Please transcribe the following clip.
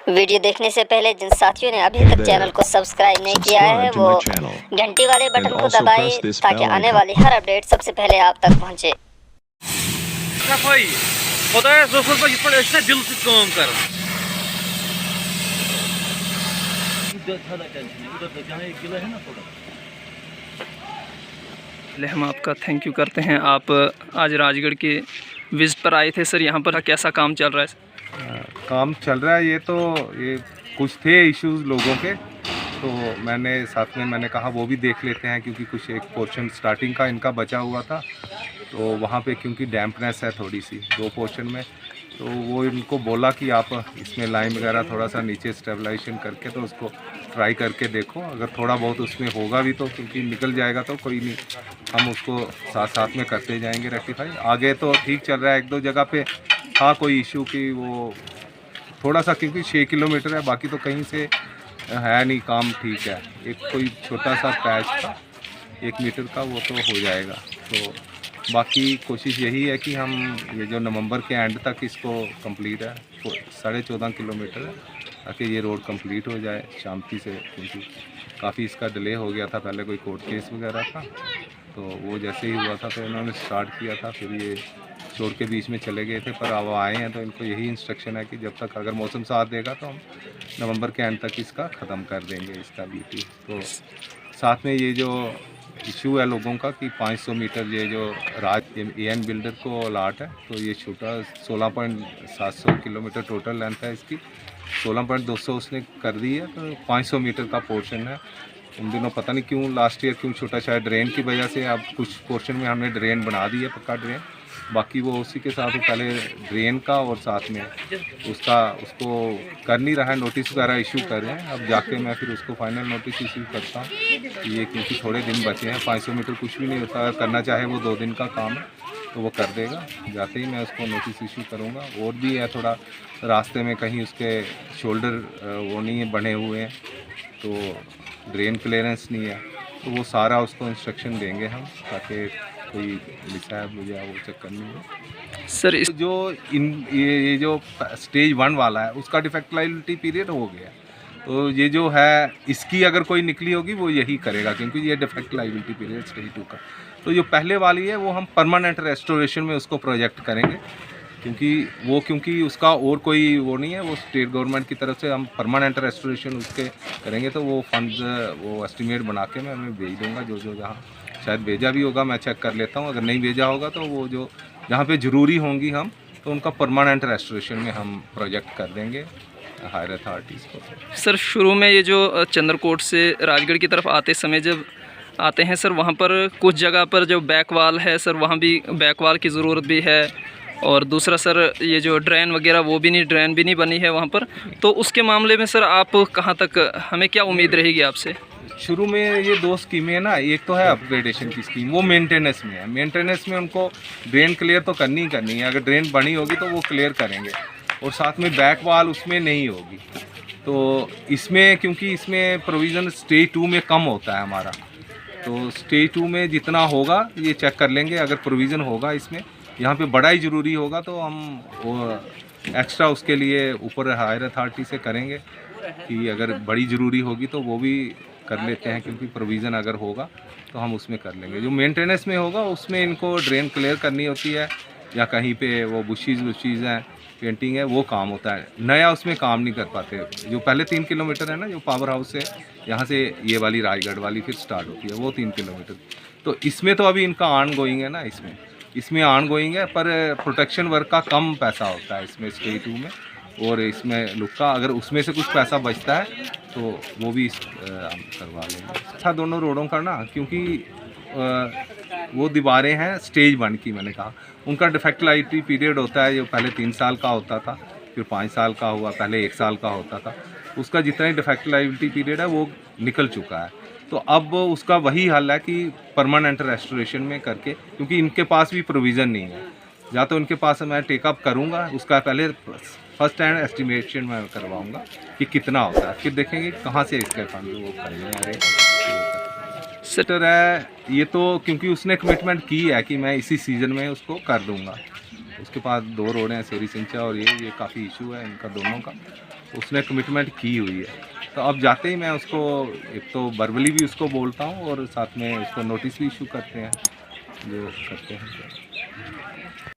Video देखने से पहले जिन साथियों ने अभी तक चैनल को सब्सक्राइब नहीं किया है वो घंटी वाले बटन को दबाएं ताकि आने वाली हर अपडेट सबसे पहले आप तक पहुंचे। सफाई खुदाया जोफर पर इस पर दिल से काम कर हम आपका थैंक यू करते हैं। आप आज राजगढ़ के विजिट पर आए थे सर, यहाँ पर कैसा काम चल रहा है? काम चल रहा है। ये कुछ थे इश्यूज लोगों के, तो मैंने कहा वो भी देख लेते हैं, क्योंकि कुछ एक पोर्शन स्टार्टिंग का इनका बचा हुआ था, तो वहाँ पे क्योंकि डैम्पनेस है थोड़ी सी 2 पोर्शन में, तो वो इनको बोला कि आप इसमें लाइन वगैरह थोड़ा सा नीचे स्टेबलाइजेशन करके तो उसको ट्राई करके देखो, अगर थोड़ा बहुत उसमें होगा भी तो, क्योंकि निकल जाएगा तो कोई नहीं, हम उसको साथ साथ में करते जाएंगे रेक्टिफाई। आगे तो ठीक चल रहा है, 1-2 जगह पे था कोई इशू कि वो थोड़ा सा, क्योंकि 6 किलोमीटर है, बाकी तो कहीं से है नहीं, काम ठीक है। एक कोई छोटा सा पैच था 1 मीटर का, वो तो हो जाएगा। तो बाकी कोशिश यही है कि हम ये जो नवंबर के एंड तक इसको कंप्लीट है, 14.5 किलोमीटर है, ताकि ये रोड कंप्लीट हो जाए शांति से, क्योंकि काफ़ी इसका डिले हो गया था। पहले कोई कोर्ट केस वगैरह था, तो वो जैसे ही हुआ था तो इन्होंने स्टार्ट किया था, फिर ये छोड़ के बीच में चले गए थे, पर अब आए हैं तो इनको यही इंस्ट्रक्शन है कि जब तक अगर मौसम साथ देगा तो हम नवंबर के एंड तक इसका ख़त्म कर देंगे इसका बीटी। तो साथ में ये जो इशू है लोगों का कि 500 मीटर ये जो AN बिल्डर को अलाट है, तो ये छोटा 16.700 किलोमीटर टोटल लेंथ है इसकी, 16.200 उसने कर दी है, तो 500 मीटर का पोर्शन है। उन दिनों पता नहीं क्यों लास्ट ईयर क्यों छोटा, शायद ड्रेन की वजह से। अब कुछ पोर्शन में हमने ड्रेन बना दी है, पक्का ड्रेन, बाकी वो उसी के साथ पहले ड्रेन का और साथ में उसको कर नहीं रहा है, नोटिस वगैरह इशू कर रहे हैं। अब जाके मैं फिर उसको फाइनल नोटिस इशू करता हूँ कि ये, क्योंकि थोड़े दिन बचे हैं, 500 मीटर कुछ भी नहीं होता, करना चाहे वो 2 दिन का काम है तो वो कर देगा। जाते ही मैं उसको नोटिस इशू करूँगा। और भी है थोड़ा रास्ते में कहीं उसके शोल्डर वो नहीं है बने हुए हैं, तो ड्रेन क्लियरेंस नहीं है, तो वो सारा उसको इंस्ट्रक्शन देंगे हम, ताकि कोई मिसहैप हो जाए वो चक्कर नहीं है सर। इस जो ये जो स्टेज 1 वाला है उसका डिफेक्ट लायबिलिटी पीरियड हो गया, तो ये जो है इसकी अगर कोई निकली होगी वो यही करेगा, क्योंकि ये डिफेक्ट लायबिलिटी पीरियड स्टेज 2 का। तो जो पहले वाली है वो हम परमानेंट रेस्टोरेशन में उसको प्रोजेक्ट करेंगे, क्योंकि उसका और कोई वो नहीं है, वो स्टेट गवर्नमेंट की तरफ से हम परमानेंट रेस्टोरेशन उसके करेंगे। तो वो फंड्स वो एस्टिमेट बना के मैं भेज दूँगा, जो जहाँ शायद भेजा भी होगा मैं चेक कर लेता हूँ, अगर नहीं भेजा होगा तो वो जो जहाँ पे ज़रूरी होंगी हम तो उनका परमानेंट रेस्टोरेशन में हम प्रोजेक्ट कर देंगे हायर अथॉरिटीज़ को। सर शुरू में ये जो चंद्रकोट से राजगढ़ की तरफ आते समय जब आते हैं सर, वहाँ पर कुछ जगह पर जो बैक वाल है सर, वहाँ भी बैक वाल की ज़रूरत भी है, और दूसरा सर ये जो ड्रेन वगैरह वो भी नहीं, ड्रेन भी नहीं बनी है वहाँ पर। तो उसके मामले में सर आप कहाँ तक, हमें क्या उम्मीद रहेगी आपसे? शुरू में ये 2 स्कीमें है ना, एक तो है अपग्रेडेशन की स्कीम, वो मेंटेनेंस में है। मेंटेनेंस में उनको ड्रेन क्लियर तो करनी ही करनी है, अगर ड्रेन बनी होगी तो वो क्लियर करेंगे, और साथ में बैक वाल उसमें नहीं होगी। तो इसमें क्योंकि इसमें प्रोविज़न स्टेज 2 में कम होता है हमारा, तो स्टेज 2 में जितना होगा ये चेक कर लेंगे, अगर प्रोविज़न होगा इसमें, यहाँ पे बड़ा ही ज़रूरी होगा तो हम वो एक्स्ट्रा उसके लिए ऊपर हायर अथॉरिटी से करेंगे कि अगर बड़ी ज़रूरी होगी तो वो भी कर लेते हैं, क्योंकि प्रोविज़न अगर होगा तो हम उसमें कर लेंगे। जो मेंटेनेंस में होगा उसमें इनको ड्रेन क्लियर करनी होती है, या कहीं पे वो बुशीज़ हैं, पेंटिंग है, वो काम होता है। नया उसमें काम नहीं कर पाते। जो पहले 3 किलोमीटर है ना, जो पावर हाउस से यहाँ से ये वाली राजगढ़ वाली फिर स्टार्ट होती है, वो 3 किलोमीटर। तो इसमें तो अभी इनका ऑन गोइंग है ना, इसमें ऑन गोइंग है, पर प्रोटेक्शन वर्क का कम पैसा होता है इसमें स्टेज 2 में, और इसमें लुक का अगर उसमें से कुछ पैसा बचता है तो वो भी हम करवा लेंगे। अच्छा दोनों रोडों का ना, क्योंकि वो दीवारें हैं स्टेज 1 की, मैंने कहा उनका डिफेक्ट लायबिलिटी पीरियड होता है, जो पहले 3 साल का होता था, फिर 5 साल का हुआ, पहले 1 साल का होता था। उसका जितना ही डिफेक्ट लायबिलिटी पीरियड है वो निकल चुका है। तो अब उसका वही हल है कि परमानेंट रेस्टोरेशन में करके, क्योंकि इनके पास भी प्रोविज़न नहीं है, या तो इनके पास मैं टेकअप करूँगा, उसका पहले फर्स्ट हैंड एस्टिमेशन मैं करवाऊँगा कि कितना होता है, फिर देखेंगे कहाँ से इसके फंड वो करेंगे। सेटर है ये तो, क्योंकि उसने कमिटमेंट की है कि मैं इसी सीज़न में उसको कर दूँगा, उसके पास 2 रोड हैं, सेरी सिंचा और ये काफ़ी इशू है इनका दोनों का। उसने कमिटमेंट की हुई है, तो अब जाते ही मैं उसको एक तो वर्बली भी उसको बोलता हूँ और साथ में उसको नोटिस भी इशू करते हैं, जो करते हैं।